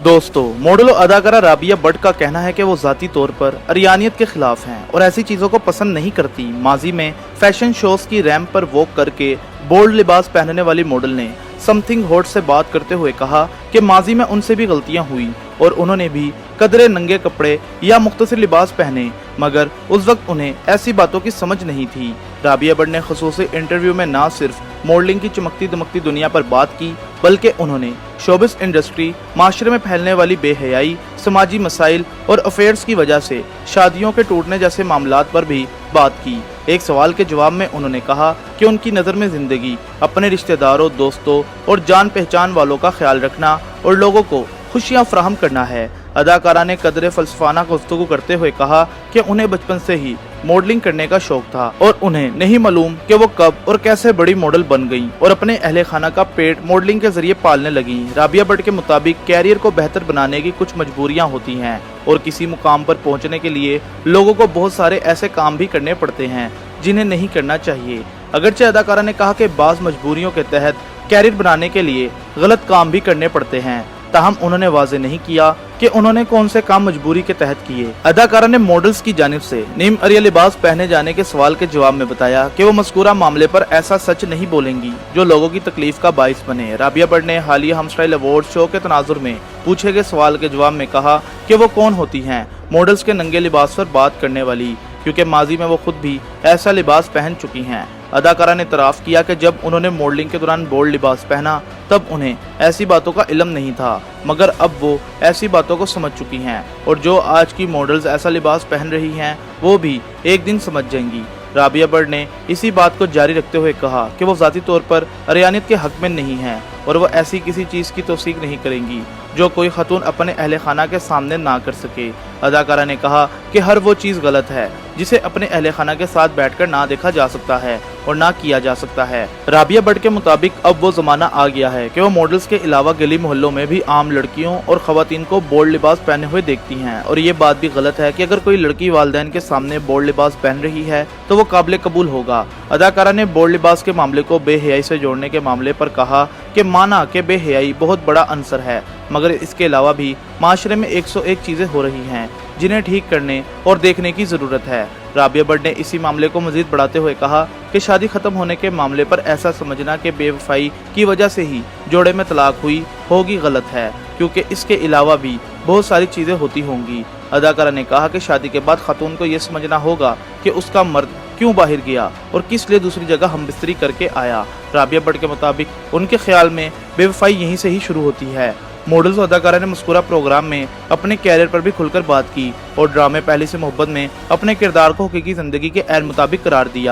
दोस्तों, मॉडल और अदाकारा राबिया भट्ट का कहना है कि वो ज़ाती तौर पर अरियानियत के खिलाफ हैं और ऐसी चीज़ों को पसंद नहीं करती। माजी में फैशन शोज की रैंप पर वॉक करके बोल्ड लिबास पहनने वाली मॉडल ने समथिंग हॉट से बात करते हुए कहा कि माजी में उनसे भी गलतियां हुई और उन्होंने भी कदरे नंगे कपड़े या मुख्तसर लिबास पहने, मगर उस वक्त उन्हें ऐसी बातों की समझ नहीं थी। राबिया भट्ट ने खसूसी इंटरव्यू में ना सिर्फ मॉडलिंग की चमकती दमकती दुनिया पर बात की, बल्कि उन्होंने शोबिस इंडस्ट्री, माशरे में फैलने वाली बेहयाई, समाजी मसाइल और अफेयर्स की वजह से शादियों के टूटने जैसे मामलात पर भी बात की। एक सवाल के जवाब में उन्होंने कहा कि उनकी नज़र में ज़िंदगी अपने रिश्तेदारों, दोस्तों और जान पहचान वालों का ख्याल रखना और लोगों को खुशियां फराहम करना है। अदाकारा ने कदरे फलसफाना गुफ्तगू करते हुए कहा कि उन्हें बचपन से ही मॉडलिंग करने का शौक था और उन्हें नहीं मालूम कि वो कब और कैसे बड़ी मॉडल बन गईं और अपने अहले खाना का पेट मॉडलिंग के जरिए पालने लगीं। राबिया भट्ट के मुताबिक कैरियर को बेहतर बनाने की कुछ मजबूरियां होती हैं और किसी मुकाम पर पहुंचने के लिए लोगों को बहुत सारे ऐसे काम भी करने पड़ते हैं जिन्हें नहीं करना चाहिए। अगरचे अदाकारा ने कहा कि बाज़ मजबूरियों के तहत कैरियर बनाने के लिए गलत काम भी करने पड़ते हैं, ताहम उन्होंने वाजे नहीं किया कि उन्होंने कौन से काम मजबूरी के तहत किए। अदाकारा ने मॉडल्स की जानिब से नीम अरिया लिबास पहने जाने के सवाल के जवाब में बताया कि वो मज़कूरा मामले पर ऐसा सच नहीं बोलेंगी जो लोगों की तकलीफ का बाइस बने। राबिया भट्ट ने हालिया हम स्टाइल अवार्ड शो के तनाजुर में पूछे गए सवाल के जवाब में कहा कि वो कौन होती हैं मॉडल्स के नंगे लिबास पर बात करने वाली, क्योंकि माजी में वो खुद भी ऐसा लिबास पहन चुकी हैं। अदाकारा ने इतराफ़ किया कि जब उन्होंने मॉडलिंग के दौरान बोल्ड लिबास पहना तब उन्हें ऐसी बातों का इल्म नहीं था, मगर अब वो ऐसी बातों को समझ चुकी हैं और जो आज की मॉडल्स ऐसा लिबास पहन रही हैं वो भी एक दिन समझ जाएंगी। राबिया भट्ट ने इसी बात को जारी रखते हुए कहा कि वो ज़ाती तौर पर अरियानियत के हक में नहीं हैं और वो ऐसी किसी चीज़ की तौसीक नहीं करेंगी जो कोई खतून अपने अहले खाना के सामने ना कर सके। अदाकारा ने कहा कि हर वो चीज़ गलत है जिसे अपने अहले खाना के साथ बैठकर ना देखा जा सकता है और ना किया जा सकता है। राबिया भट्ट के मुताबिक अब वो ज़माना आ गया है कि वो मॉडल्स के अलावा गली मोहल्लों में भी आम लड़कियों और ख़वातीन को बोल्ड लिबास पहने हुए देखती हैं और ये बात भी गलत है कि अगर कोई लड़की वालिदैन के सामने बोल्ड लिबास पहन रही है तो वो काबिल कबूल होगा। अदाकारा ने बोल्ड लिबास के मामले को बेहयाई से जोड़ने के मामले पर कहा कि माना कि बेहयाई बहुत बड़ा अंसर है, मगर इसके अलावा भी माशरे में 101 चीज़ें हो रही हैं जिन्हें ठीक करने और देखने की ज़रूरत है। राबिया भट्ट ने इसी मामले को मज़ीद बढ़ाते हुए कहा कि शादी ख़त्म होने के मामले पर ऐसा समझना कि बेवफाई की वजह से ही जोड़े में तलाक हुई होगी गलत है, क्योंकि इसके अलावा भी बहुत सारी चीज़ें होती होंगी। अदाकारा ने कहा कि शादी के बाद खातून को ये समझना होगा कि उसका मर्द क्यों बाहर गया और किस लिए दूसरी जगह हमबिस्तरी करके आया। राबिया भट्ट के मुताबिक उनके ख्याल में बेवफाई यहीं से ही शुरू होती है। मॉडल्स और अदाकारा ने मस्कुरा प्रोग्राम में अपने कैरियर पर भी खुलकर बात की और ड्रामे पहली से मोहब्बत में अपने किरदार को हकीकी ज़िंदगी के ऐन मुताबिक करार दिया।